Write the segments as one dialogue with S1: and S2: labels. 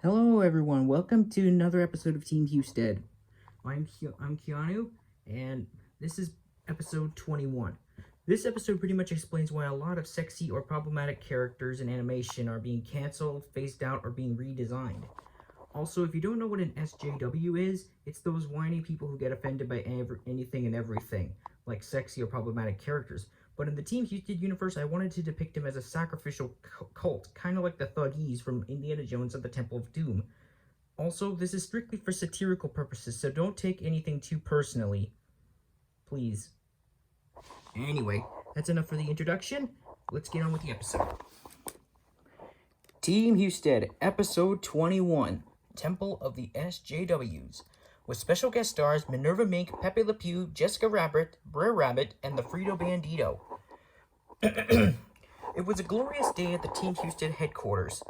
S1: Hello, everyone. Welcome to another episode of Team Husted. I'm Keanu, and this is episode 21. This episode pretty much explains why a lot of sexy or problematic characters in animation are being canceled, phased out, or being redesigned. Also, if you don't know what an SJW is, it's those whiny people who get offended by anything and everything, like sexy or problematic characters. But in the Team Husted universe, I wanted to depict him as a sacrificial cult, kind of like the Thuggees from Indiana Jones and the Temple of Doom. Also, this is strictly for satirical purposes, so don't take anything too personally. Please. Anyway, that's enough for the introduction. Let's get on with the episode. Team Husted, episode 21, Temple of the SJWs, with special guest stars Minerva Mink, Pepe Le Pew, Jessica Rabbit, Brer Rabbit, and the Frito bandito. It was a glorious day at the Team Husted headquarters.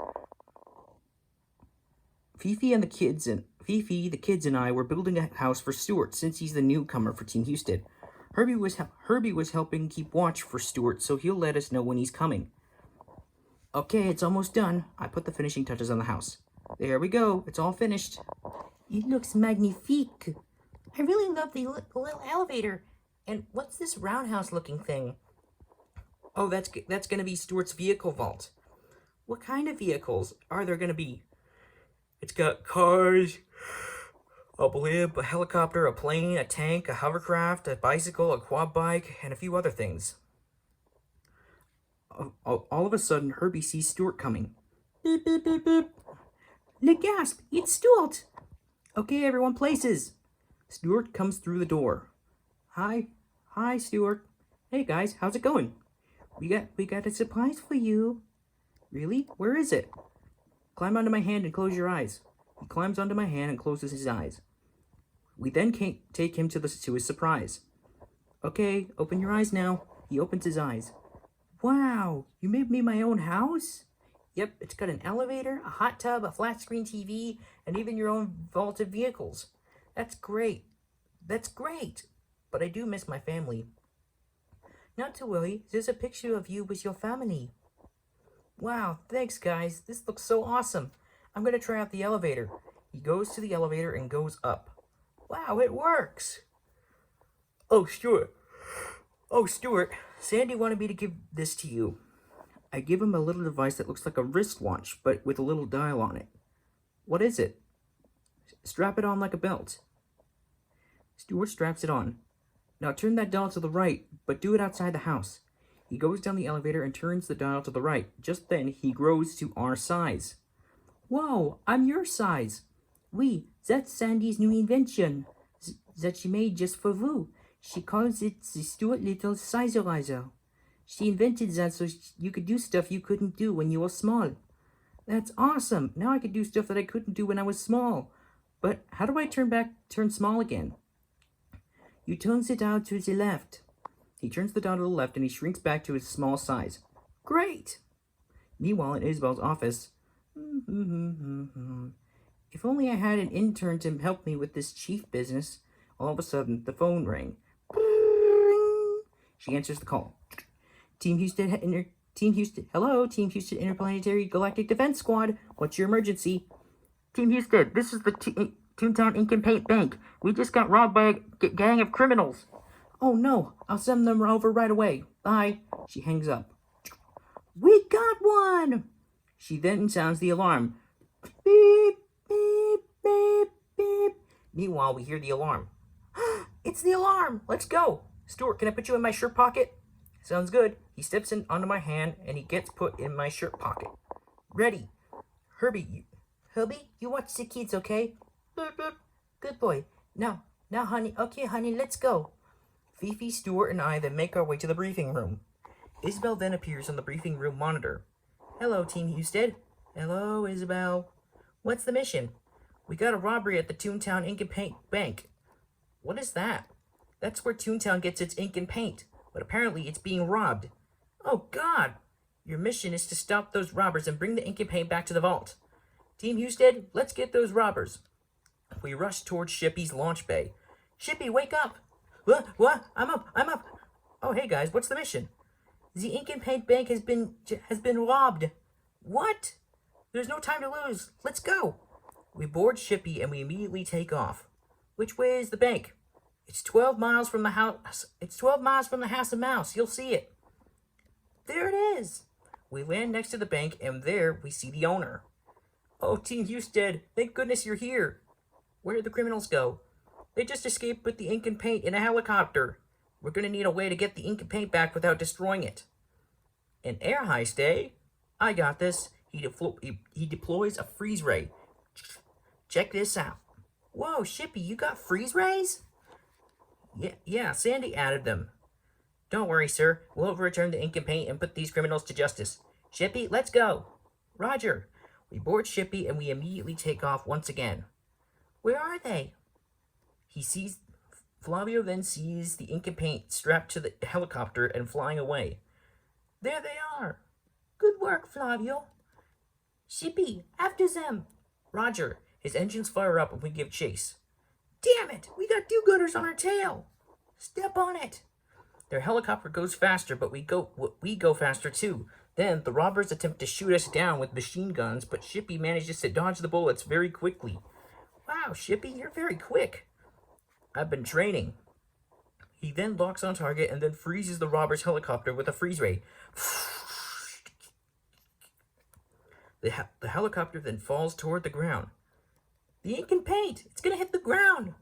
S1: Fifi, the kids and I were building a house for Stuart since he's the newcomer for Team Husted. Herbie was helping keep watch for Stuart, so he'll let us know when he's coming. Okay, it's almost done. I put the finishing touches on the house. There we go. It's all finished.
S2: It looks magnifique. I really love the little elevator. And what's this roundhouse-looking thing?
S1: Oh, that's going to be Stuart's vehicle vault.
S2: What kind of vehicles are there going to be?
S1: It's got cars, a blimp, a helicopter, a plane, a tank, a hovercraft, a bicycle, a quad bike, and a few other things. All of a sudden, Herbie sees Stuart coming.
S2: Beep, beep, beep, beep. Le gasp, it's Stuart.
S1: Okay, everyone, places. Stuart comes through the door. Hi, Stuart. Hey guys, how's it going?
S2: We got a surprise for you.
S1: Really? Where is it? Climb onto my hand and close your eyes. He climbs onto my hand and closes his eyes. We then take him to his surprise. Okay, open your eyes now. He opens his eyes.
S2: Wow, you made me my own house?
S1: Yep, it's got an elevator, a hot tub, a flat screen TV, and even your own vaulted vehicles.
S2: That's great. But I do miss my family. Not to worry, there's a picture of you with your family.
S1: Wow, thanks guys. This looks so awesome. I'm going to try out the elevator. He goes to the elevator and goes up. Wow, it works. Oh, Stuart, Sandy wanted me to give this to you. I give him a little device that looks like a wristwatch, but with a little dial on it. What is it? Strap it on like a belt. Stuart straps it on. Now turn that dial to the right, but do it outside the house. He goes down the elevator and turns the dial to the right. Just then, he grows to our size.
S2: Whoa, I'm your size. Oui, that's Sandy's new invention that she made just for you. She calls it the Stuart Little Sizerizer. She invented that so you could do stuff you couldn't do when you were small.
S1: That's awesome. Now I could do stuff that I couldn't do when I was small. But how do I turn small again?
S2: You turn the dial to the left.
S1: He turns the dial to the left and he shrinks back to his small size.
S2: Great!
S1: Meanwhile, in Isabel's office, if only I had an intern to help me with this chief business. All of a sudden, the phone rang. She answers the call. Team Husted, hello, Team Husted Interplanetary Galactic Defense Squad. What's your emergency?
S2: Team Husted, this is the Toontown Ink and Paint Bank. We just got robbed by a gang of criminals.
S1: Oh no, I'll send them over right away. Bye. She hangs up.
S2: We got one!
S1: She then sounds the alarm.
S2: Beep, beep, beep, beep.
S1: Meanwhile, we hear the alarm.
S2: It's the alarm! Let's go!
S1: Stuart, can I put you in my shirt pocket? Sounds good. He steps in onto my hand and he gets put in my shirt pocket. Ready. Herbie,
S2: you watch the kids, okay? Good boy. Now, honey. Okay, honey, let's go.
S1: Fifi, Stuart, and I then make our way to the briefing room. Isabel then appears on the briefing room monitor. Hello, Team Husted.
S2: Hello, Isabel.
S1: What's the mission? We got a robbery at the Toontown Ink and Paint Bank.
S2: What is that?
S1: That's where Toontown gets its ink and paint, but apparently it's being robbed.
S2: Oh, God!
S1: Your mission is to stop those robbers and bring the ink and paint back to the vault. Team Husted, let's get those robbers. We rush towards Shippy's launch bay.
S2: Shippy, wake up!
S1: What? I'm up. Oh, hey guys, what's the mission?
S2: The ink and paint bank has been robbed.
S1: What? There's no time to lose. Let's go. We board Shippy and we immediately take off. Which way is the bank? It's 12 miles from the house. It's 12 miles from the House of Mouse. You'll see it. There it is. We land next to the bank and there we see the owner. Oh, Team Husted, thank goodness you're here. Where did the criminals go? They just escaped with the ink and paint in a helicopter. We're going to need a way to get the ink and paint back without destroying it. An air heist, eh? I got this. He deploys a freeze ray. Check this out. Whoa, Shippy, you got freeze rays? Yeah, Sandy added them. Don't worry, sir. We'll return the ink and paint and put these criminals to justice. Shippy, let's go. Roger. We board Shippy and we immediately take off once again. Where are they? Flavio then sees the ink and paint strapped to the helicopter and flying away. There they are. Good work, Flavio. Shippy, after them. Roger. His engines fire up and we give chase. Damn it! We got do-gooders on our tail! Step on it! Their helicopter goes faster, but we go faster too. Then the robbers attempt to shoot us down with machine guns, but Shippy manages to dodge the bullets very quickly. Wow, Shippy, you're very quick. I've been training. He then locks on target and then freezes the robber's helicopter with a freeze ray. The helicopter then falls toward the ground. The ink and paint! It's gonna hit the ground!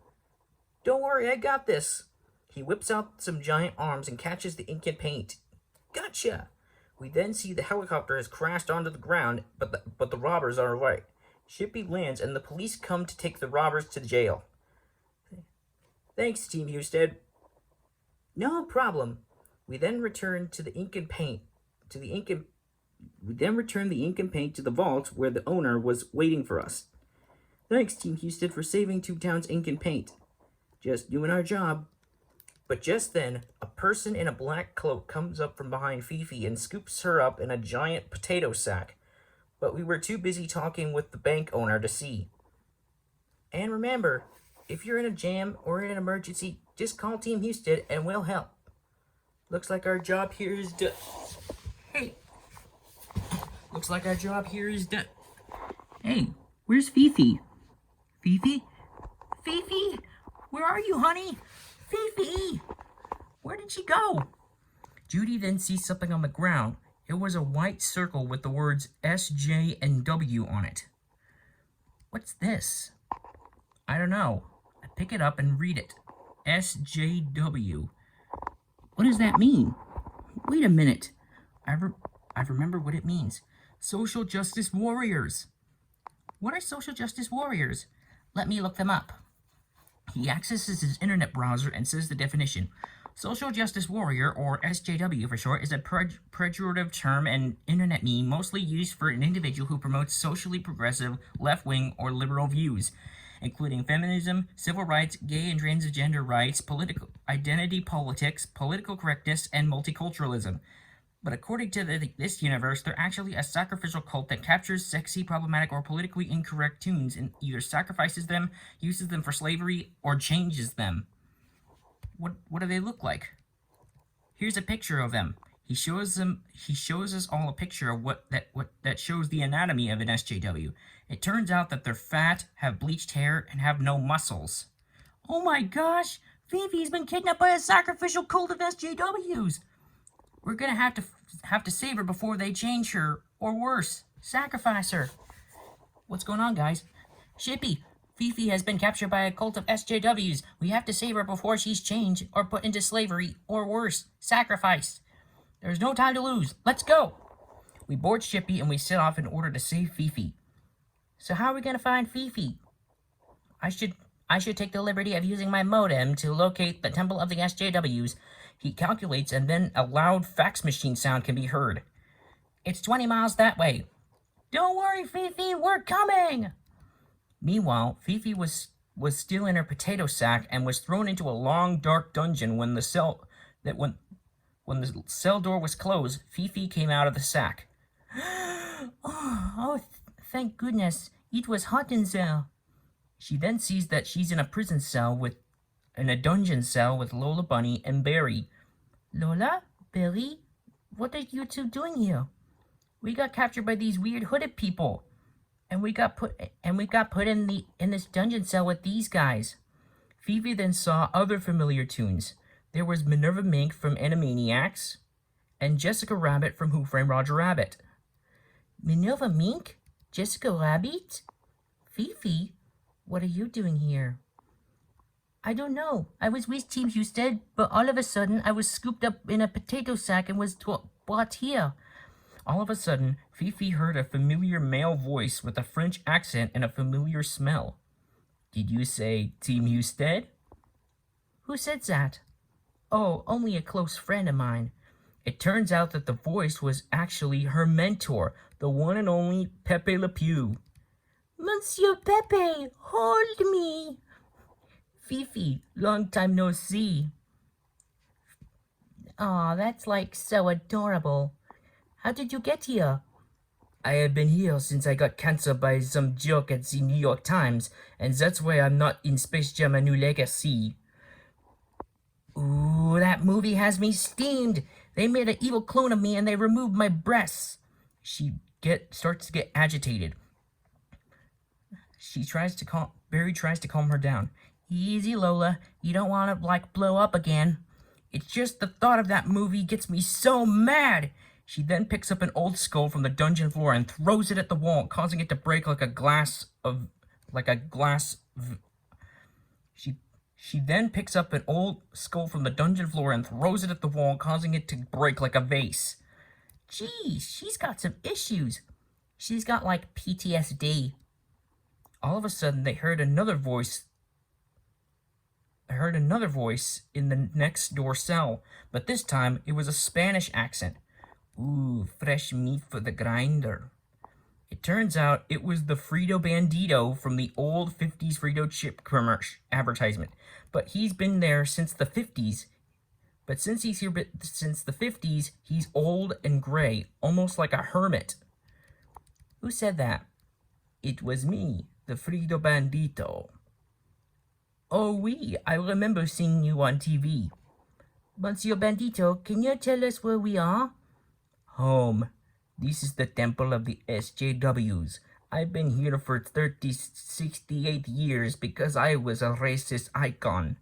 S1: Don't worry, I got this. He whips out some giant arms and catches the ink and paint. Gotcha! We then see the helicopter has crashed onto the ground, but the robbers are alright. Shippy lands and the police come to take the robbers to jail. Thanks, Team Husted. No problem. We then return to the ink and paint to the vault where the owner was waiting for us. Thanks, Team Husted, for saving Two Towns ink and paint. Just doing our job. But just then, a person in a black cloak comes up from behind Fifi and scoops her up in a giant potato sack. But we were too busy talking with the bank owner to see. And remember, if you're in a jam or in an emergency, just call Team Husted and we'll help. Looks like our job here is done. Hey! Looks like our job here is done.
S2: Hey, where's Fifi? Fifi? Fifi? Where are you, honey? Fifi! Where did she go?
S1: Judy then sees something on the ground. It was a white circle with the words SJ and W on it. What's this? I don't know. I pick it up and read it. SJW.
S2: What does that mean? Wait a minute.
S1: I remember what it means. Social justice warriors.
S2: What are social justice warriors? Let me look them up.
S1: He accesses his internet browser and says the definition. Social justice warrior, or SJW for short, is a pejorative term and internet meme mostly used for an individual who promotes socially progressive, left-wing, or liberal views, including feminism, civil rights, gay and transgender rights, political identity politics, political correctness, and multiculturalism. But according to this universe, they're actually a sacrificial cult that captures sexy, problematic, or politically incorrect toons and either sacrifices them, uses them for slavery, or changes them. What do they look like? Here's a picture of them. He shows us all a picture of that shows the anatomy of an SJW. It turns out that they're fat, have bleached hair, and have no muscles.
S2: Oh my gosh! Fifi's been kidnapped by a sacrificial cult of SJWs!
S1: We're gonna have to save her before they change her, or worse, sacrifice her.
S2: What's going on, guys? Shippy, Fifi has been captured by a cult of SJWs. We have to save her before she's changed, or put into slavery, or worse, sacrificed. There's no time to lose. Let's go!
S1: We board Shippy and we set off in order to save Fifi.
S2: So how are we gonna find Fifi? I should take the liberty of using my modem to locate the temple of the SJWs.
S1: He calculates, and then a loud fax machine sound can be heard.
S2: It's 20 miles that way. Don't worry, Fifi, we're coming!
S1: Meanwhile, Fifi was still in her potato sack and was thrown into a long, dark dungeon when the cell door was closed. Fifi came out of the sack.
S2: Thank goodness. It was hot in there.
S1: She then sees that she's in a prison cell in a dungeon cell with Lola Bunny and Barry.
S2: Lola? Barry? What are you two doing here?
S1: We got captured by these weird hooded people.
S2: and we got put in this dungeon cell with these guys. Fifi then saw other familiar toons. There was Minerva Mink from Animaniacs, and Jessica Rabbit from Who Framed Roger Rabbit. Minerva Mink? Jessica Rabbit? Fifi, what are you doing here? I don't know. I was with Team Husted, but all of a sudden I was scooped up in a potato sack and was brought here. All of a sudden, Fifi heard a familiar male voice with a French accent and a familiar smell. Did you say Team Husted? Who said that? Oh, only a close friend of mine. It turns out that the voice was actually her mentor, the one and only Pepe Le Pew. Monsieur Pepe, hold me. Fifi, long time no see. Aw, that's like so adorable. How did you get here? I have been here since I got cancelled by some joke at the New York Times, and that's why I'm not in Space Jam: A New Legacy. Ooh, that movie has me steamed. They made an evil clone of me and they removed my breasts. She starts to get agitated. Barry tries to calm her down. Easy, Lola. You don't want to, blow up again. It's just the thought of that movie gets me so mad. She then picks up an old skull from the dungeon floor and throws it at the wall, causing it to break She then picks up an old skull from the dungeon floor and throws it at the wall, causing it to break like a vase. Geez, she's got some issues. She's got, PTSD. All of a sudden, they heard another voice. In the next door cell, but this time it was a Spanish accent. Ooh, fresh meat for the grinder. It turns out it was the Frito Bandito from the old 50s Frito chip commercial advertisement. But he's been there since the 50s. But since he's here since the 50s, he's old and gray, almost like a hermit. Who said that? It was me, the Frito Bandito. Oh, oui, I remember seeing you on TV. Monsieur Bandito, can you tell us where we are? Home. This is the temple of the SJWs. I've been here for 68 years because I was a racist icon.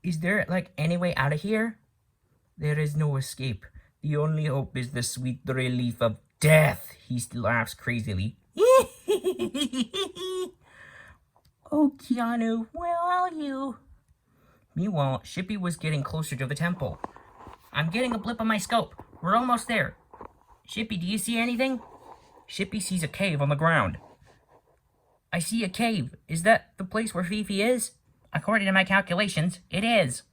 S2: Is there, any way out of here? There is no escape. The only hope is the sweet relief of death. He laughs crazily. Oh, Keanu, where are you? Meanwhile, Shippy was getting closer to the temple. I'm getting a blip on my scope. We're almost there. Shippy, do you see anything? Shippy sees a cave on the ground. I see a cave. Is that the place where Fifi is? According to my calculations, it is.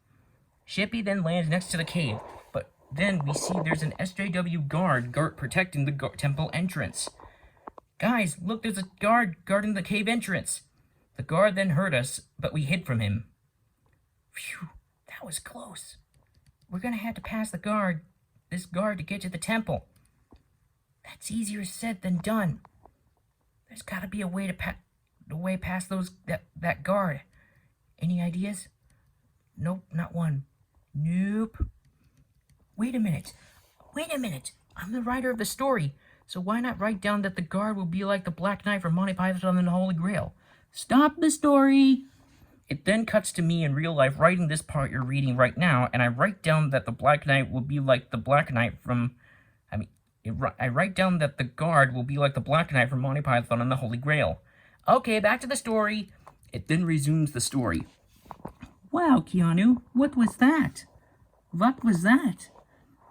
S2: Shippy then lands next to the cave, but then we see there's an SJW guard protecting the temple entrance. Guys, look, there's a guard guarding the cave entrance. The guard then heard us, but we hid from him. Phew, that was close. We're gonna have to pass this guard to get to the temple. That's easier said than done. There's gotta be a way past that guard. Any ideas? Nope, not one. Nope. Wait a minute. I'm the writer of the story, so why not write down that the guard will be like the Black Knight from Monty Python and the Holy Grail? Stop the story! It then cuts to me in real life writing this part you're reading right now, and I write down that the Black Knight will be like the Black Knight from... I write down that the guard will be like the Black Knight from Monty Python and the Holy Grail. Okay, back to the story. It then resumes the story. Wow, Keanu, what was that? What was that?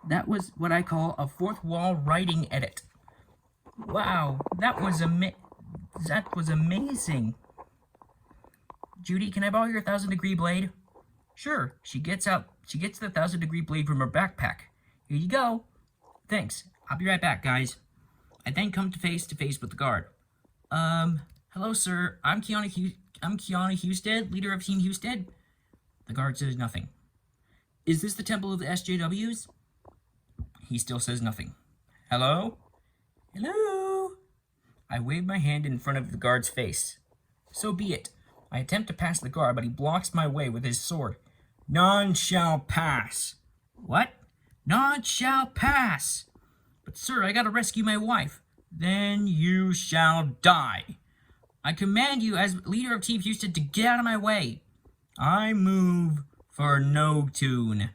S2: That was what I call a fourth wall writing edit. Wow, that was amazing. Judy, can I borrow your 1,000-degree blade? Sure. She gets the 1,000-degree blade from her backpack. Here you go. Thanks. I'll be right back, guys. I then come to face with the guard. Hello, sir. I'm Keanu Husted, leader of Team Husted. The guard says nothing. Is this the temple of the SJWs? He still says nothing. Hello? Hello? I wave my hand in front of the guard's face. So be it. I attempt to pass the guard, but he blocks my way with his sword. None shall pass. What? None shall pass. But sir, I gotta rescue my wife.
S1: then you shall die. I command you as leader of Team Husted to get out of my way. I move for no toon.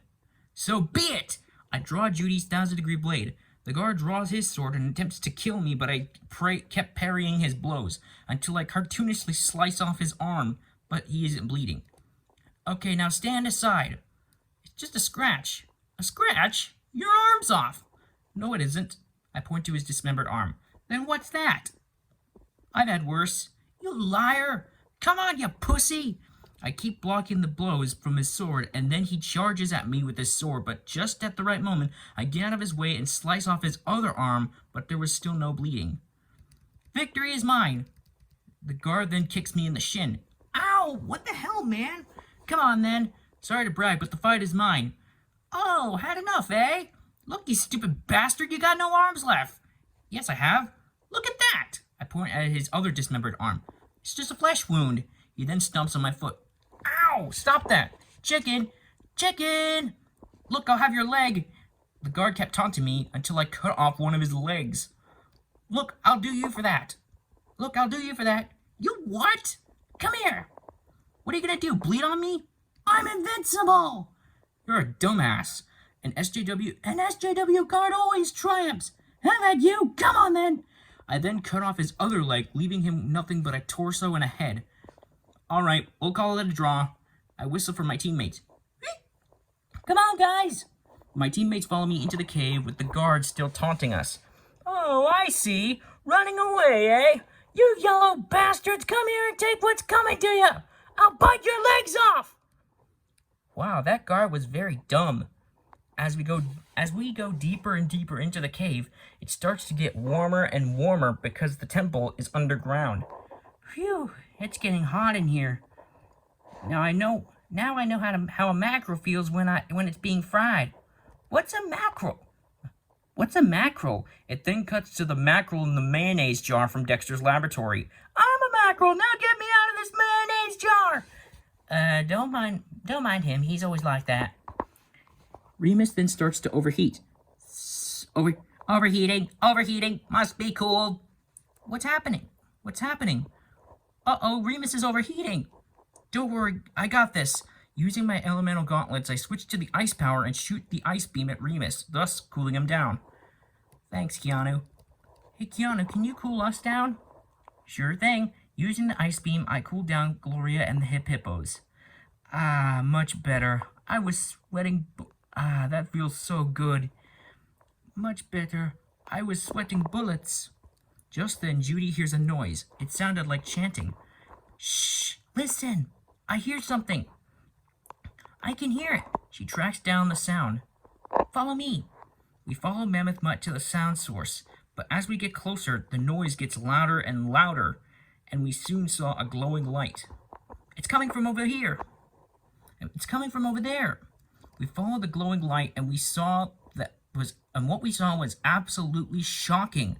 S1: So be it! I draw Judy's 1,000-degree blade. The guard draws his sword and attempts to kill me, but I kept parrying his blows until I cartoonishly slice off his arm, but he isn't bleeding. Okay, now stand aside. It's just a scratch. A scratch? Your arm's off. No, it isn't. I point to his dismembered arm. Then what's that? I've had worse. You liar! Come on, you pussy! I keep blocking the blows from his sword, and then he charges at me with his sword, but just at the right moment, I get out of his way and slice off his other arm, but there was still no bleeding. Victory is mine! The guard then kicks me in the shin. Ow! What the hell, man? Come on, then. Sorry to brag, but the fight is mine. Oh, had enough, eh? Look, you stupid bastard, you got no arms left. Yes, I have. Look at that! I point at his other dismembered arm. It's just a flesh wound. He then stomps on my foot. Ow! Stop that! Chicken! Chicken! Look, I'll have your leg! The guard kept taunting me until I cut off one of his legs. Look, I'll do you for that. Look, I'll do you for that. You what? Come here! What are you gonna do, bleed on me? I'm invincible! You're a dumbass. An SJW guard always triumphs. How about you? Come on, then! I then cut off his other leg, leaving him nothing but a torso and a head. Alright, we'll call it a draw. I whistle for my teammates. Come on, guys! My teammates follow me into the cave with the guards still taunting us. Oh, I see. Running away, eh? You yellow bastards, come here and take what's coming to you! I'll bite your legs off! Wow, that guard was very dumb. As we go deeper and deeper into the cave, it starts to get warmer and warmer because the temple is underground. Phew, it's getting hot in here. Now I know how a mackerel feels when it's being fried. What's a mackerel? What's a mackerel? It then cuts to the mackerel in the mayonnaise jar from Dexter's laboratory. I'm a mackerel. Now get me out of this mayonnaise jar. Don't mind him. He's always like that. Remus then starts to overheat. Overheating, must be cooled. What's happening? Uh-oh, Remus is overheating. Don't worry, I got this. Using my elemental gauntlets, I switch to the ice power and shoot the ice beam at Remus, thus cooling him down. Thanks, Keanu. Hey, Keanu, can you cool us down? Sure thing. Using the ice beam, I cool down Gloria and the hippos. Ah, much better. I was sweating. That feels so good. Much better. I was sweating bullets. Just then, Judy hears a noise. It sounded like chanting. Shh! Listen! I hear something. I can hear it. She tracks down the sound. Follow me. We follow Mammoth Mutt to the sound source, but as we get closer, the noise gets louder and louder, and we soon saw a glowing light. It's coming from over here. It's coming from over there. We followed the glowing light, and what we saw was absolutely shocking.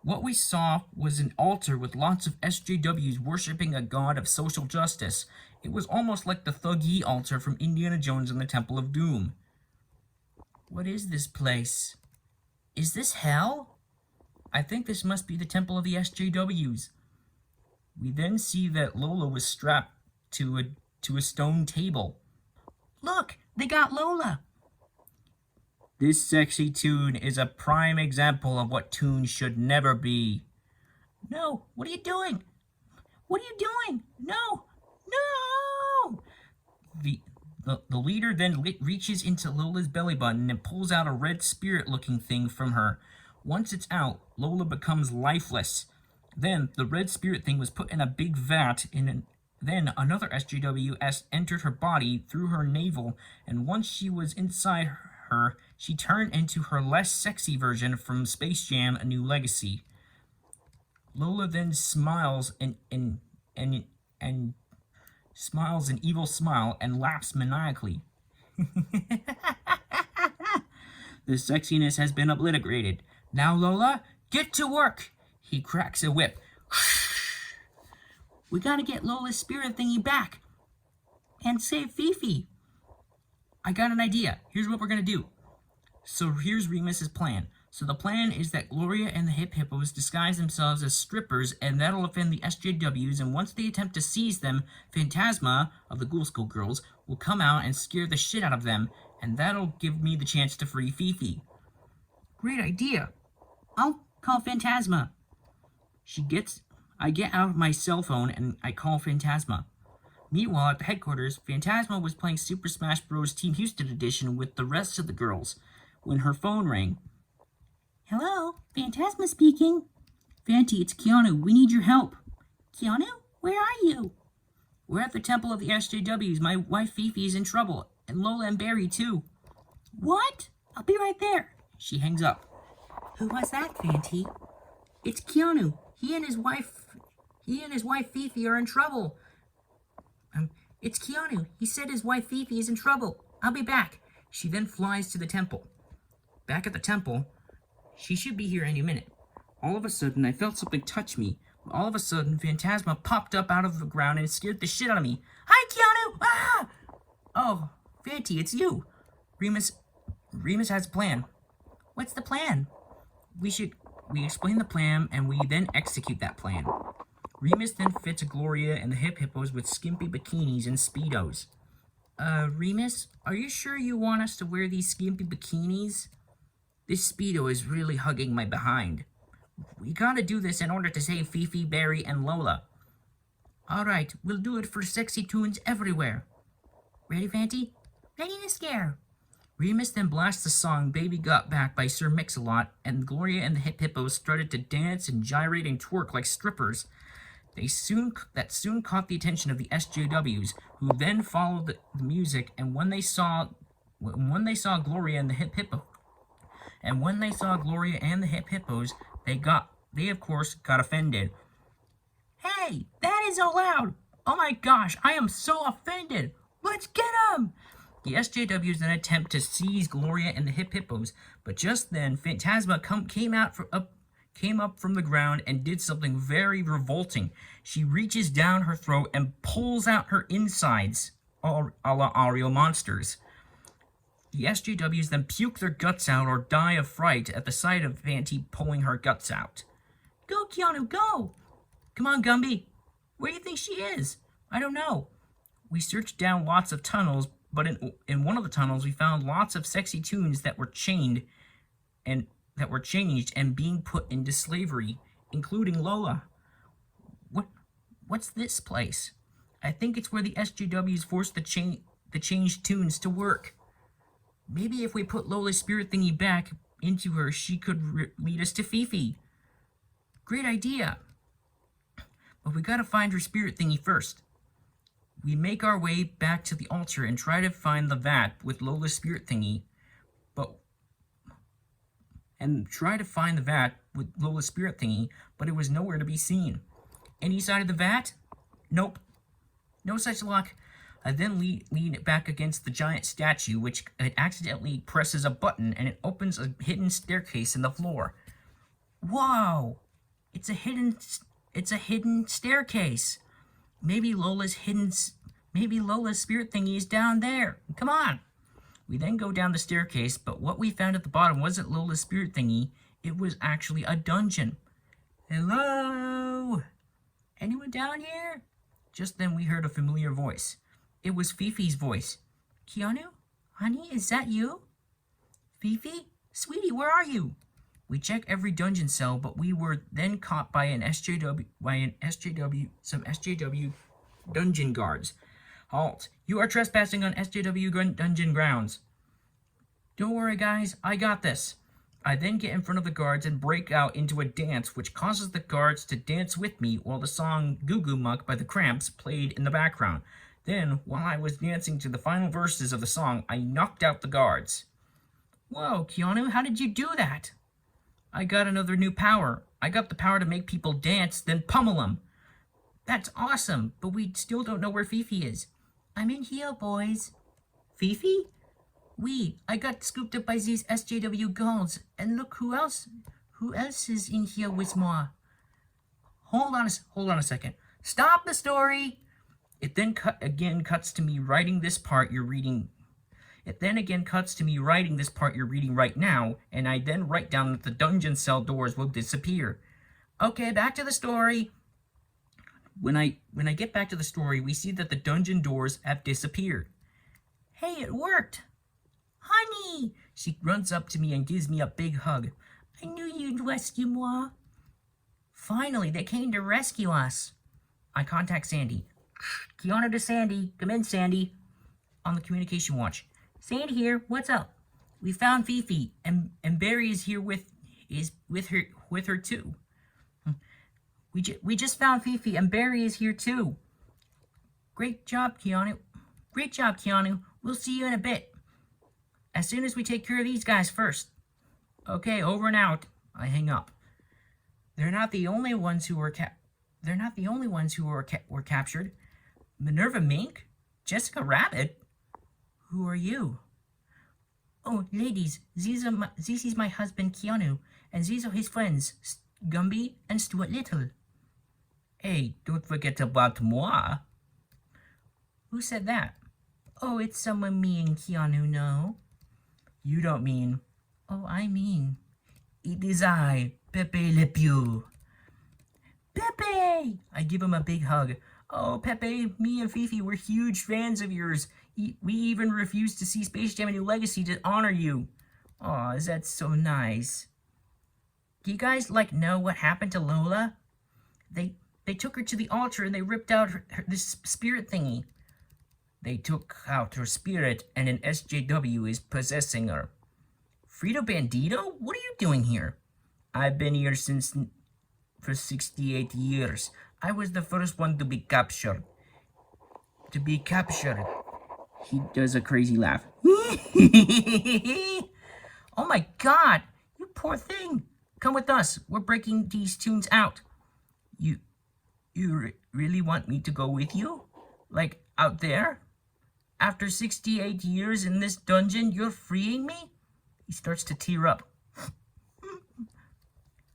S1: What we saw was an altar with lots of SJWs worshipping a god of social justice. It was almost like the Thuggee altar from Indiana Jones and the Temple of Doom. What is this place? Is this hell? I think this must be the Temple of the SJWs. We then see that Lola was strapped to a stone table. Look, they got Lola. This sexy toon is a prime example of what toons should never be. No, what are you doing? What are you doing? No! The leader then reaches into Lola's belly button and pulls out a red spirit-looking thing from her. Once it's out, Lola becomes lifeless. Then the red spirit thing was put in a big vat, then another SJW entered her body through her navel, and once she was inside her, she turned into her less sexy version from Space Jam: A New Legacy. Lola then smiles and smiles an evil smile and laughs maniacally. The sexiness has been obliterated. Now, Lola, get to work. He cracks a whip. We gotta get Lola's spirit thingy back and save Fifi. I got an idea. Here's what we're gonna do. So here's Remus's plan. So the plan is that Gloria and the Hip Hippos disguise themselves as strippers, and that'll offend the SJWs, and once they attempt to seize them, Phantasma of the Ghoul School Girls will come out and scare the shit out of them, and that'll give me the chance to free Fifi. Great idea. I'll call Phantasma. I get out my cell phone and I call Phantasma. Meanwhile, at the headquarters, Phantasma was playing Super Smash Bros. Team Houston Edition with the rest of the girls when her phone rang. Hello, Phantasma speaking. Phanty, it's Keanu. We need your help. Keanu? Where are you? We're at the temple of the SJWs. My wife Fifi is in trouble, and Lola and Barry too. What? I'll be right there. She hangs up. Who was that, Phanty? It's Keanu. He and his wife Fifi are in trouble. It's Keanu. He said his wife Fifi is in trouble. I'll be back. She then flies to the temple. Back at the temple, she should be here any minute. All of a sudden, I felt something touch me. All of a sudden, Phantasma popped up out of the ground and scared the shit out of me. Hi, Keanu! Ah! Oh, Phanty, it's you. Remus has a plan. What's the plan? We explain the plan, and we then execute that plan. Remus then fits Gloria and the Hip Hippos with skimpy bikinis and Speedos. Remus, are you sure you want us to wear these skimpy bikinis? This Speedo is really hugging my behind. We gotta do this in order to save Fifi, Barry, and Lola. Alright, we'll do it for sexy toons everywhere. Ready, Phanty? Ready to scare. Remus then blasts the song Baby Got Back by Sir Mix-a-Lot, and Gloria and the Hip Hippos started to dance and gyrate and twerk like strippers. That soon caught the attention of the SJWs, who then followed the music, and when they saw Gloria and the Hip Hippos, they of course got offended. Hey, that is so loud! Oh my gosh, I am so offended! Let's get them! The SJWs then attempt to seize Gloria and the Hip Hippos, but just then Phantasma came up from the ground and did something very revolting. She reaches down her throat and pulls out her insides, a la Ario monsters. The SJWs then puke their guts out or die of fright at the sight of Phanty pulling her guts out. Go, Keanu, go! Come on, Gumby. Where do you think she is? I don't know. We searched down lots of tunnels, but in one of the tunnels we found lots of sexy toons that were changed and being put into slavery, including Lola. What's this place? I think it's where the SJWs forced the changed toons to work. Maybe if we put Lola's spirit thingy back into her, she could lead us to Fifi. Great idea. But we gotta find her spirit thingy first. We make our way back to the altar and try to find the vat with Lola's spirit thingy, but it was nowhere to be seen. Any sign of the vat? Nope. No such luck. I then lean it back against the giant statue, which it accidentally presses a button, and it opens a hidden staircase in the floor. Whoa! It's a hidden staircase. Maybe Lola's spirit thingy is down there. Come on. We then go down the staircase, but what we found at the bottom wasn't Lola's spirit thingy. It was actually a dungeon. Hello? Anyone down here? Just then we heard a familiar voice. It was Fifi's voice. Keanu? Honey, is that you? Fifi? Sweetie, where are you? We checked every dungeon cell, but we were then caught by some SJW dungeon guards. Halt. You are trespassing on SJW dungeon grounds. Don't worry, guys. I got this. I then get in front of the guards and break out into a dance, which causes the guards to dance with me while the song Goo Goo Muck by the Cramps played in the background. Then, while I was dancing to the final verses of the song, I knocked out the guards. Whoa, Keanu, how did you do that? I got another new power. I got the power to make people dance, then pummel them. That's awesome, but we still don't know where Fifi is. I'm in here, boys. Fifi? I got scooped up by these SJW girls, and look who else is in here with more. Hold on a second. Stop the story! It then cuts to me writing this part you're reading. It then again cuts to me writing this part you're reading right now, and I then write down that the dungeon cell doors will disappear. Okay, back to the story. When I get back to the story, we see that the dungeon doors have disappeared. Hey, it worked! Honey! She runs up to me and gives me a big hug. I knew you'd rescue moi. Finally, they came to rescue us. I contact Sandy. Keanu to Sandy. Come in, Sandy. On the communication watch. Sandy here. What's up? We found Fifi, and Barry is here with her too. We just found Fifi, and Barry is here too. Great job, Keanu. Great job, Keanu. We'll see you in a bit. As soon as we take care of these guys first. Okay, over and out. I hang up. They're not the only ones who were captured. Minerva Mink? Jessica Rabbit? Who are you? Oh, ladies, these is my husband Keanu, and these are his friends, Gumby and Stuart Little. Hey, don't forget about moi. Who said that? Oh, it's someone me and Keanu know. You don't mean... Oh, I mean... It is I, Pepe Le Pew. Pepe! I give him a big hug. Oh, Pepe, me and Fifi were huge fans of yours. We even refused to see Space Jam: A New Legacy to honor you. Aw, that's so nice. Do you guys, know what happened to Lola? They took her to the altar and they ripped out this spirit thingy. They took out her spirit and an SJW is possessing her. Frito Bandito? What are you doing here? I've been here for 68 years. I was the first one to be captured. He does a crazy laugh. Oh my god! You poor thing! Come with us. We're breaking these toons out. You really want me to go with you? Out there? After 68 years in this dungeon, you're freeing me? He starts to tear up.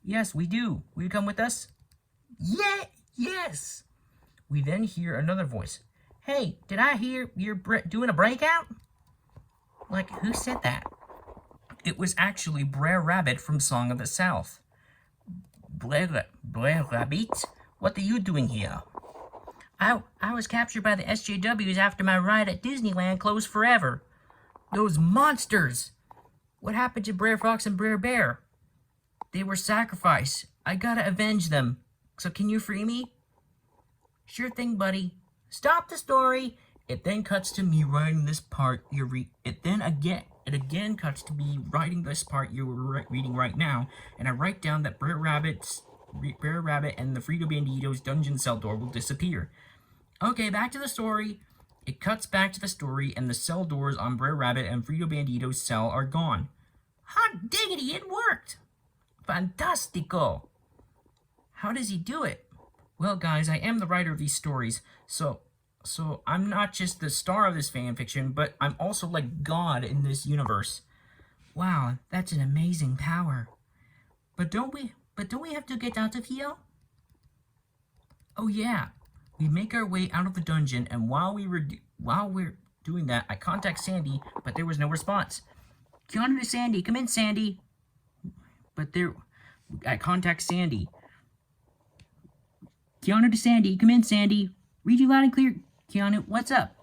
S1: Yes, we do. Will you come with us? Yeah, yes. We then hear another voice. Hey, did I hear you're doing a breakout? Who said that? It was actually Brer Rabbit from Song of the South. Brer Rabbit? What are you doing here? I was captured by the SJWs after my ride at Disneyland closed forever. Those monsters! What happened to Brer Fox and Brer Bear? They were sacrificed. I gotta avenge them. So can you free me? Sure thing, buddy. Stop the story. It then cuts to me writing this part It again cuts to me writing this part you're reading right now, and I write down that Brer Rabbit and the Frito Bandito's dungeon cell door will disappear. Okay, back to the story. It cuts back to the story, and the cell doors on Brer Rabbit and Frito Bandito's cell are gone. Hot diggity, it worked! Fantastico! How does he do it? Well, guys, I am the writer of these stories, so I'm not just the star of this fan fiction, but I'm also like God in this universe. Wow, that's an amazing power. But don't we have to get out of here? Oh yeah. We make our way out of the dungeon, and while we're doing that, I contact Sandy, but there was no response. Keanu to Sandy, come in, Sandy. I contact Sandy. Keanu to Sandy, come in, Sandy. Read you loud and clear, Keanu. What's up?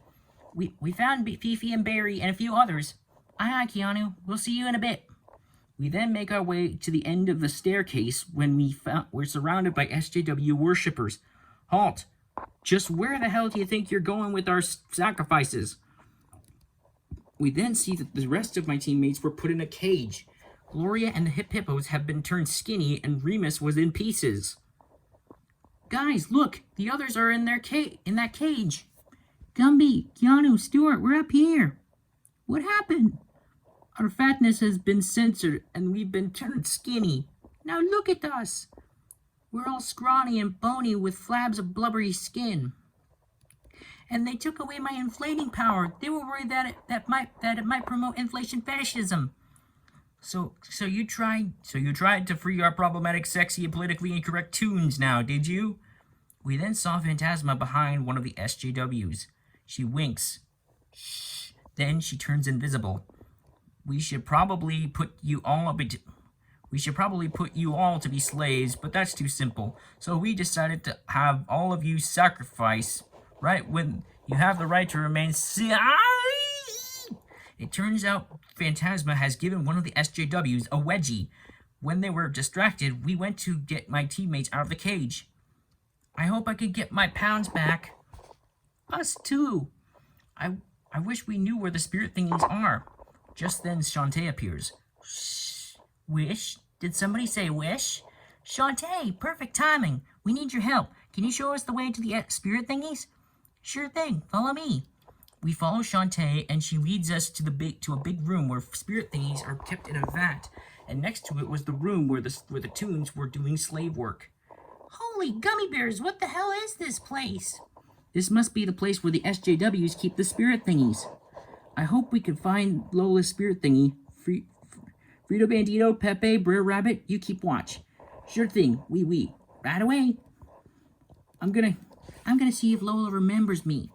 S1: We found Fifi and Barry and a few others. Aye, Keanu. We'll see you in a bit. We then make our way to the end of the staircase when we're surrounded by SJW worshippers. Halt! Just where the hell do you think you're going with our sacrifices? We then see that the rest of my teammates were put in a cage. Gloria and the Hippos have been turned skinny, and Remus was in pieces. Guys, look! The others are in that cage. Gumby, Keanu, Stuart, we're up here. What happened? Our fatness has been censored, and we've been turned skinny. Now look at us. We're all scrawny and bony with flabs of blubbery skin. And they took away my inflating power. They were worried that it might promote inflation fascism. So you tried to free our problematic, sexy, and politically incorrect toons now, did you? We then saw Phantasma behind one of the SJWs. She winks. Shh, Then she turns invisible. We should probably put you all to be slaves, but that's too simple. So we decided to have all of you sacrifice, right when you have the right to remain. It turns out Phantasma has given one of the SJWs a wedgie. When they were distracted, we went to get my teammates out of the cage. I hope I can get my pounds back. Us too. I wish we knew where the spirit thingies are. Just then, Shantae appears. Shh. Wish? Did somebody say wish? Shantae, perfect timing. We need your help. Can you show us the way to the spirit thingies? Sure thing. Follow me. We follow Shantae, and she leads us to a big room where spirit thingies are kept in a vat. And next to it was the room where the toons were doing slave work. Holy gummy bears! What the hell is this place? This must be the place where the SJWs keep the spirit thingies. I hope we can find Lola's spirit thingy. Frito, Bandito, Pepe, Brer Rabbit, you keep watch. Sure thing, wee. Right away. I'm gonna see if Lola remembers me.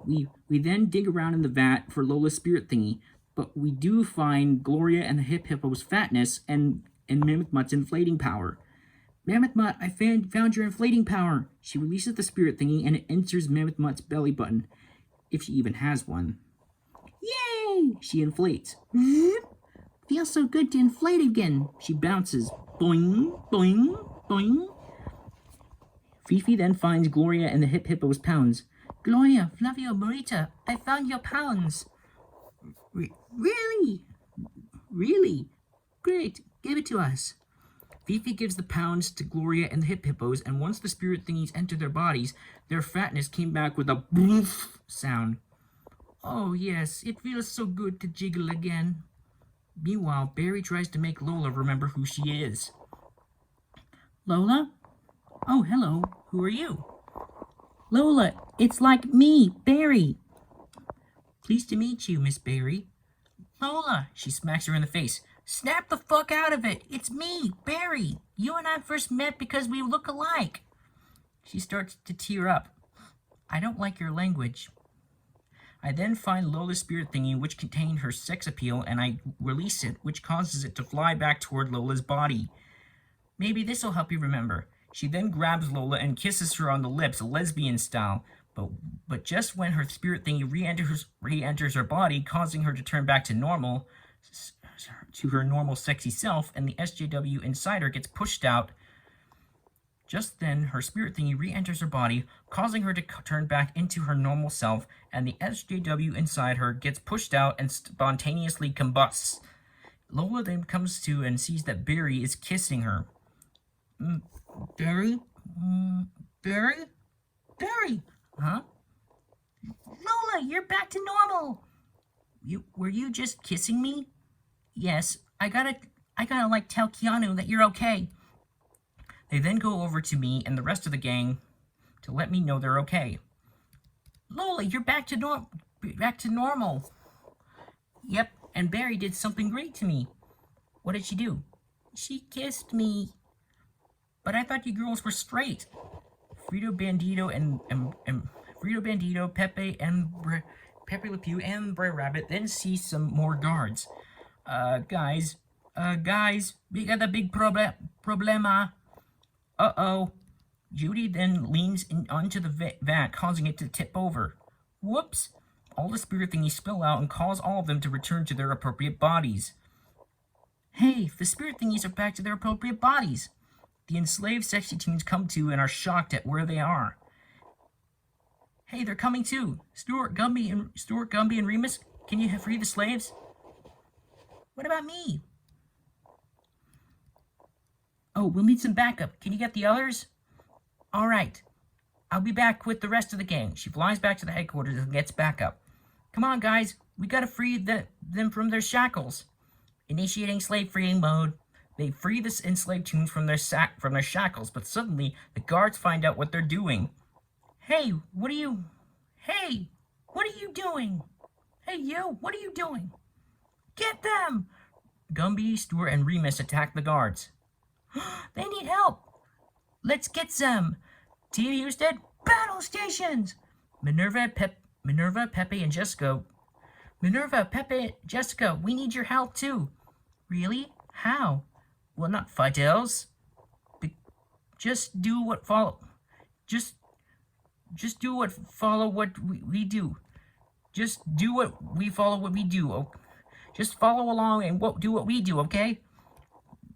S1: We then dig around in the vat for Lola's spirit thingy, but we do find Gloria and the Hippo's fatness and Mammoth Mutt's inflating power. Mammoth Mutt, I found your inflating power. She releases the spirit thingy and it enters Mammoth Mutt's belly button, if she even has one. Yay! She inflates. Feels so good to inflate again. She bounces. Boing, boing, boing. Fifi then finds Gloria and the Hippo's pounds. Gloria, Flavio, Marita, I found your pounds. Really? Really? Great, give it to us. Fifi gives the pounds to Gloria and the Hippos, and once the spirit thingies enter their bodies, their fatness came back with a boof sound. Oh yes, it feels so good to jiggle again. Meanwhile, Barry tries to make Lola remember who she is. Lola? Oh, hello. Who are you? Lola, it's like me, Barry. Pleased to meet you, Miss Barry. Lola, she smacks her in the face. Snap the fuck out of it. It's me, Barry. You and I first met because we look alike. She starts to tear up. I don't like your language. I then find Lola's spirit thingy, which contained her sex appeal, and I release it, which causes it to fly back toward Lola's body. Maybe this will help you remember. She then grabs Lola and kisses her on the lips, lesbian style, but just when her spirit thingy re-enters her body, causing her to turn back to her normal sexy self, and the SJW inside her gets pushed out. Just then, her spirit thingy re-enters her body, causing her to turn back into her normal self, and the SJW inside her gets pushed out and spontaneously combusts. Lola then comes to and sees that Barry is kissing her. Barry? Barry? Barry? Huh? Lola, you're back to normal! Were you just kissing me? Yes, I gotta tell Keanu that you're okay. They then go over to me and the rest of the gang to let me know they're okay. Lola, you're back to normal. Yep, and Barry did something great to me. What did she do? She kissed me. But I thought you girls were straight. Frito, Bandito, Pepe, and Pepe Le Pew, and Brer Rabbit then see some more guards. Guys, we got a big problema. Uh-oh. Judy then leans onto the vat, causing it to tip over. Whoops. All the spirit thingies spill out and cause all of them to return to their appropriate bodies. Hey, the spirit thingies are back to their appropriate bodies. The enslaved sexy teens come to and are shocked at where they are. Hey, they're coming too. Stuart, Gumby, and Remus, can you free the slaves? What about me? Oh, we'll need some backup. Can you get the others? All right. I'll be back with the rest of the gang. She flies back to the headquarters and gets backup. Come on, guys. We gotta free them from their shackles. Initiating slave freeing mode. They free the enslaved toons from their shackles, but suddenly the guards find out what they're doing. Hey, what are you doing? Hey, you, what are you doing? Get them! Gumby, Stuart, and Remus attack the guards. They need help! Let's get some! Team Husted, battle stations! Minerva, Pepe, and Jessica Minerva, Pepe, Jessica, we need your help too. Really? How? Well, not fightels. Just do what follow. Just do what follow what we do. Just do what we follow what we do. Just follow along and do what we do, okay?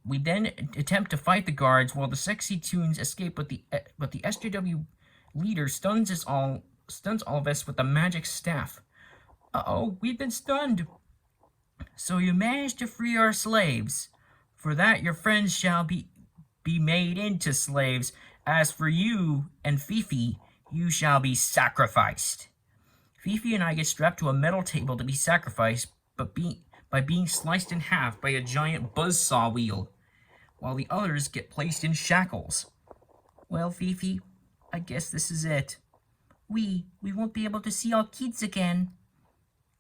S1: We then attempt to fight the guards while the sexy toons escape, but the SJW leader stuns all of us with the magic staff. Uh-oh, we've been stunned. So you managed to free our slaves. For that your friends shall be made into slaves. As for you and Fifi, you shall be sacrificed. Fifi and I get strapped to a metal table to be sacrificed, by being sliced in half by a giant buzzsaw wheel, while the others get placed in shackles. Well, Fifi, I guess this is it. We won't be able to see our kids again.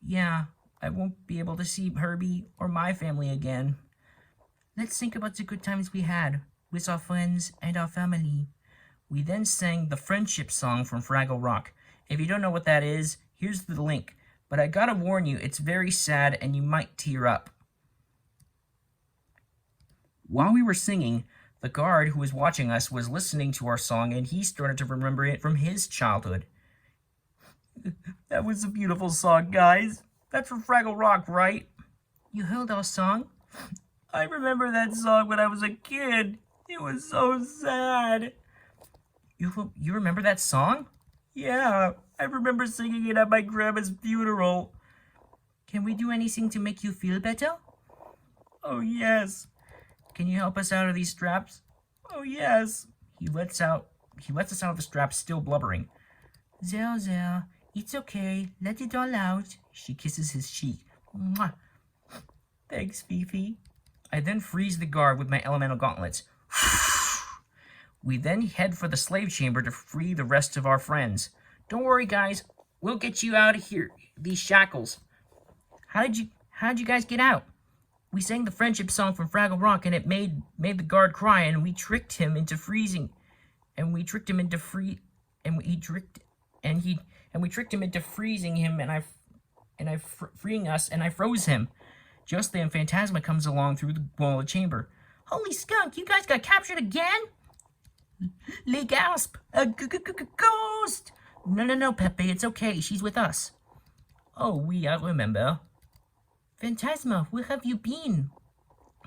S1: Yeah, I won't be able to see Herbie or my family again. Let's think about the good times we had with our friends and our family. We then sang the friendship song from Fraggle Rock. If you don't know what that is, here's the link. But I gotta warn you, it's very sad and you might tear up. While we were singing, the guard who was watching us was listening to our song and he started to remember it from his childhood. That was a beautiful song, guys. That's from Fraggle Rock, right? You heard our song? I remember that song when I was a kid. It was so sad. You remember that song? Yeah, I remember singing it at my grandma's funeral. Can we do anything to make you feel better? Oh, yes. Can you help us out of these straps? Oh, yes. He lets us out of the straps, still blubbering. There. It's okay. Let it all out. She kisses his cheek. Mwah. Thanks, Fifi. I then freeze the guard with my elemental gauntlets. We then head for the slave chamber to free the rest of our friends. Don't worry, guys. We'll get you out of here, these shackles. How'd you guys get out? We sang the friendship song from Fraggle Rock, and it made the guard cry, and we tricked him into freezing. We tricked him into freezing him, freeing us, and I froze him. Just then, Phantasma comes along through the wall of the chamber. Holy skunk, you guys got captured again? Le gasp! A ghost! No, Pepe, it's okay. She's with us. Oh, I remember. Phantasma, where have you been?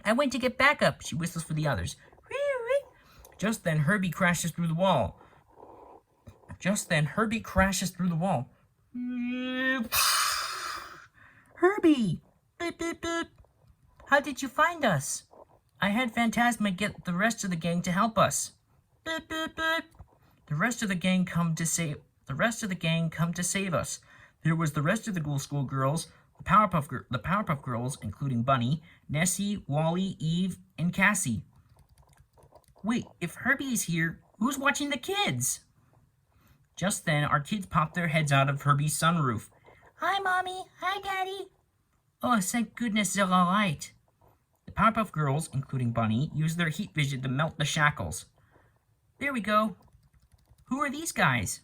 S1: I went to get backup, she whistles for the others. Just then, Herbie crashes through the wall. Herbie! Beep, beep, beep. How did you find us? I had Phantasma get the rest of the gang to help us. Beep, beep, beep. The rest of the gang come to save us. There was the rest of the Ghoul School girls, the Powerpuff Girls, including Bunny, Nessie, Wally, Eve, and Cassie. Wait, if Herbie is here, who's watching the kids? Just then, our kids popped their heads out of Herbie's sunroof. Hi, Mommy. Hi, Daddy. Oh, thank goodness they're all right. The Powerpuff Girls, including Bunny, used their heat vision to melt the shackles. There we go. Who are these guys?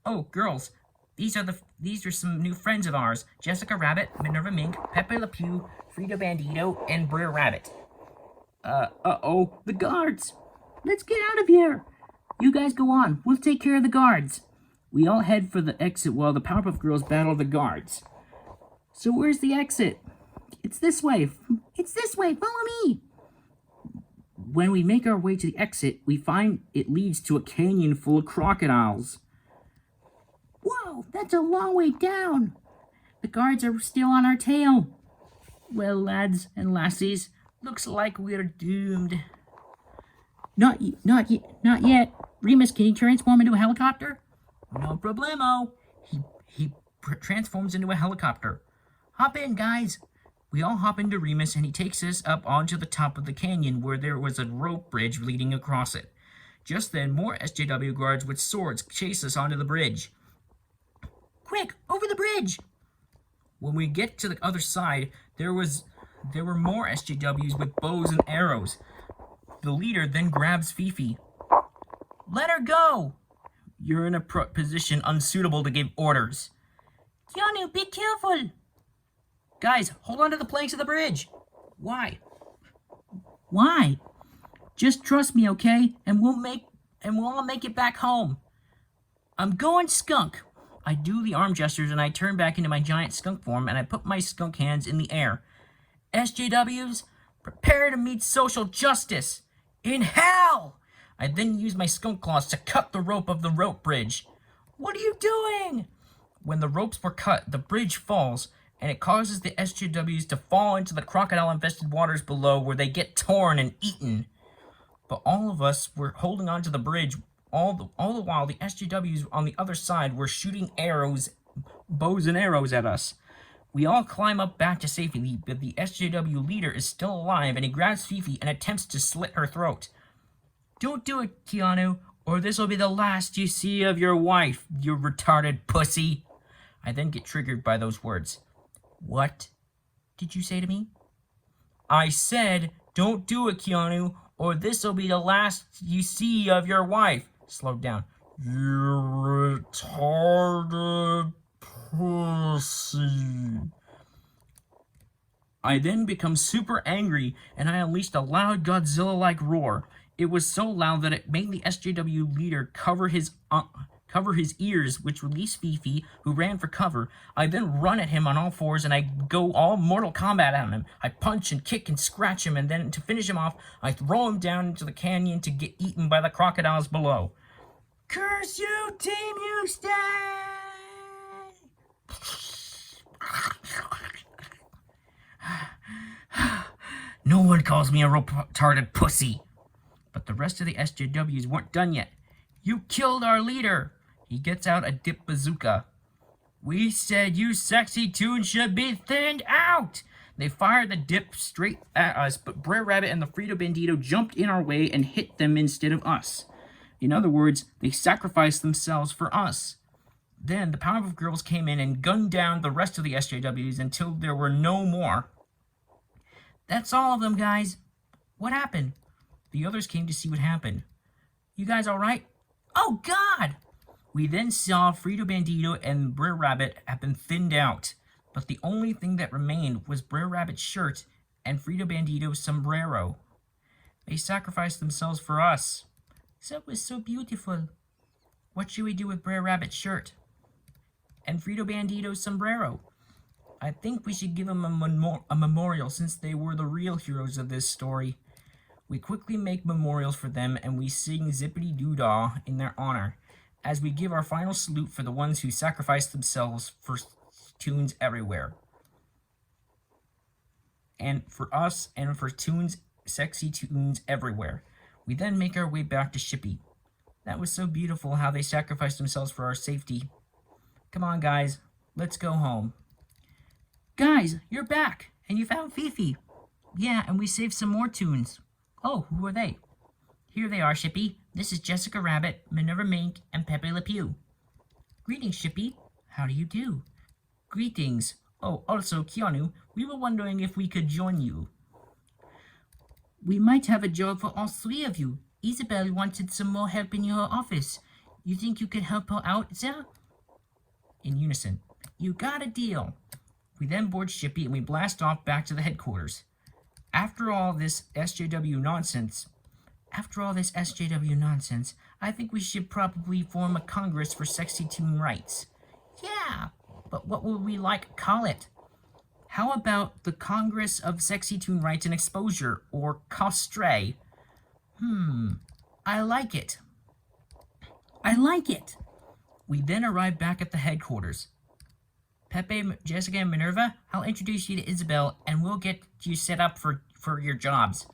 S1: Oh, girls. These are some new friends of ours. Jessica Rabbit, Minerva Mink, Pepe Le Pew, Frito Bandito, and Brer Rabbit. Uh-oh, the guards. Let's get out of here. You guys go on. We'll take care of the guards. We all head for the exit while the Powerpuff Girls battle the guards. So where's the exit? It's this way. Follow me. When we make our way to the exit, we find it leads to a canyon full of crocodiles. Whoa, that's a long way down. The guards are still on our tail. Well, lads and lassies, looks like we're doomed. Not yet. Remus, can you transform into a helicopter? No problemo. He transforms into a helicopter. Hop in, guys. We all hop into Remus, and he takes us up onto the top of the canyon where there was a rope bridge leading across it. Just then, more SJW guards with swords chase us onto the bridge. Quick, over the bridge! When we get to the other side, there were more SJWs with bows and arrows. The leader then grabs Fifi. Let her go! You're in a position unsuitable to give orders. Keanu, be careful! Guys, hold on to the planks of the bridge. Why?
S2: Why? Just trust me, okay? And we'll all make it back home. I'm going skunk.
S1: I do the arm gestures and I turn back into my giant skunk form and I put my skunk hands in the air. SJWs, prepare to meet social justice. In hell! I then use my skunk claws to cut the rope of the rope bridge. What are you doing? When the ropes were cut, the bridge falls, and it causes the SJWs to fall into the crocodile-infested waters below where they get torn and eaten. But all of us were holding on to the bridge all the while the SJWs on the other side were shooting bows and arrows at us. We all climb up back to safety, but the SJW leader is still alive and he grabs Fifi and attempts to slit her throat. Don't do it, Keanu, or this will be the last you see of your wife, you retarded pussy. I then get triggered by those words. What did you say to me? I said, don't do it, Keanu, or this will be the last you see of your wife. Slow down. You retarded pussy. I then become super angry, and I unleashed a loud Godzilla-like roar. It was so loud that it made the SJW leader cover his ears, which released Fifi, who ran for cover. I then run at him on all fours, and I go all Mortal Kombat at him. I punch and kick and scratch him, and then to finish him off, I throw him down into the canyon to get eaten by the crocodiles below. Curse you, Team Husted! No one calls me a retarded pussy. But the rest of the SJWs weren't done yet. You killed our leader. He gets out a dip bazooka. We said you sexy toons should be thinned out. They fired the dip straight at us, but Brer Rabbit and the Frito Bandito jumped in our way and hit them instead of us. In other words, they sacrificed themselves for us. Then the Powerpuff Girls came in and gunned down the rest of the SJWs until there were no more. That's all of them, guys. What happened? The others came to see what happened. You guys all right? Oh, God! We then saw Frito Bandito and Brer Rabbit have been thinned out, but the only thing that remained was Brer Rabbit's shirt and Frito Bandito's sombrero. They sacrificed themselves for us. That was so beautiful. What should we do with Brer Rabbit's shirt? And Frito Bandito's sombrero? I think we should give them a memorial since they were the real heroes of this story. We quickly make memorials for them and we sing Zippity-Doo-Dah in their honor as we give our final salute for the ones who sacrificed themselves for toons everywhere. And for us and for toons, sexy toons everywhere. We then make our way back to Shippy. That was so beautiful how they sacrificed themselves for our safety. Come on, guys. Let's go home. Guys, you're back, and you found Fifi. Yeah, and we saved some more toons. Oh, who are they? Here they are, Shippy. This is Jessica Rabbit, Minerva Mink, and Pepe Le Pew. Greetings, Shippy. How do you do? Greetings. Oh, also, Keanu, we were wondering if we could join you. We might have a job for all three of you. Isabel wanted some more help in your office. You think you could help her out, sir? In unison. You got a deal. We then board Shippy and we blast off back to the headquarters. After all this SJW nonsense, I think we should probably form a Congress for sexy toon rights. Yeah, but what would we call it? How about the Congress of Sexy Toon Rights and Exposure, or COSTRE? I like it. We then arrive back at the headquarters. Pepe, Jessica, and Minerva, I'll introduce you to Isabel, and we'll get you set up for your jobs.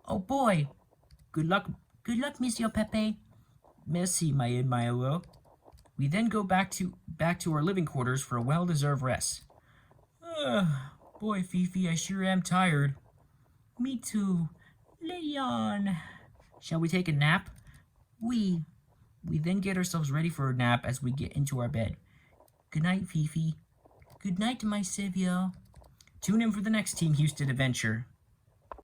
S1: Oh boy. Good luck, Monsieur Pepe. Merci, my admirer. We then go back to our living quarters for a well-deserved rest. Boy, Fifi, I sure am tired. Me too. Lay on. Shall we take a nap? We then get ourselves ready for a nap as we get into our bed. Good night, Fifi. Good night, my savior. Tune in for the next Team Husted adventure.